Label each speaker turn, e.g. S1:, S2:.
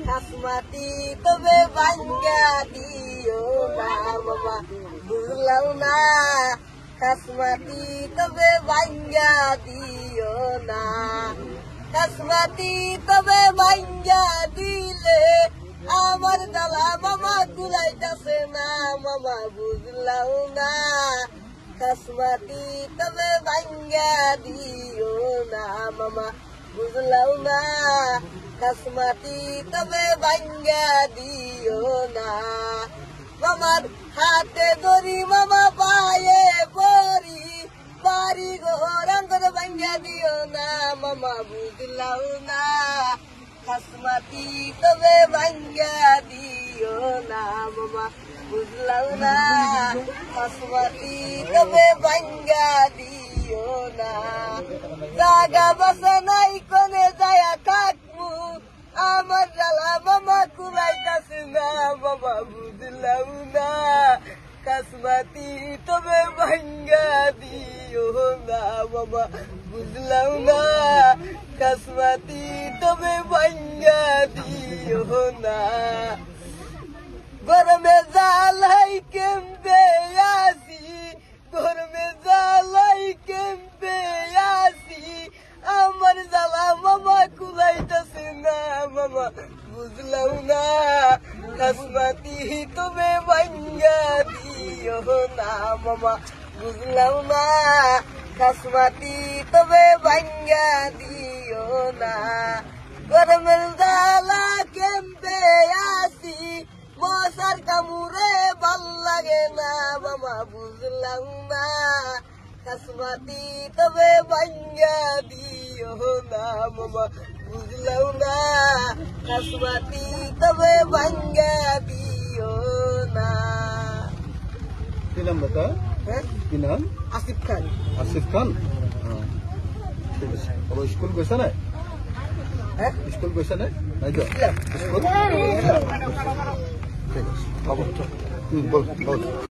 S1: খাসমাতি তবে ভাঙ্গা দিও না মামা বুঝলাম না খাসমাতি তবে ভাঙ্গা দিও না খাসমাতি তবে ভাঙ্গা দিলে আমার দালা মামা গুলাইতাছে না মামা বুঝলাম না খাসমাতি তবে ভাঙ্গা দিও না মামা বুঝলাম না খাসমাতি তবে ভাঙ্গা দিও না মামার হাতে ধরি মামা পায়ে পরি বাড়ি ঘর অন্তর ভাঙ্গা দিও না মামা বুঝলাম না খাসমাতি তবে ভাঙ্গা দিও না মামা বুঝলাম না খাসমাতি তবে ভাঙ্গা দিও না জাগা বাসা নাই কোনে যায়া থাকবো আমার জ্বালা মামা কুলাইতাছে না মামা বুঝলাম না খাসমাতি তবে ভাঙ্গা দিও না মামা বুঝলাম না খাসমাতি তবে ভাঙ্গা দিও না গরমে জ্বালাই কেমবে আসি গরমে জ্বালাই কেমবে আসি আমার জ্বালা মামা কুলাইতাছে না মামা বুঝলাম না খাসমাতি তবে ভাঙ্গা দিও না মামা বুঝলাম না খাসমাতি তবে ভাঙ্গা দিও না গরমের জ্বালা কেমবে আসি মশার কামড়ে ভাল লাগে না মামা বুঝলাম না খাসমাতি তবে ভাঙ্গা দিও না মামা বুঝলাম না খাসমাতি তবে ভাঙ্গা দিও না
S2: কি নাম বতা কি নাম
S1: আসিফ খান
S2: আসিফ খান ঠিক আছে স্কুল গৈছা নাই স্কুল গৈছা নাই নাই যোৱা স্কুল ঠিক আছে হ'ব বল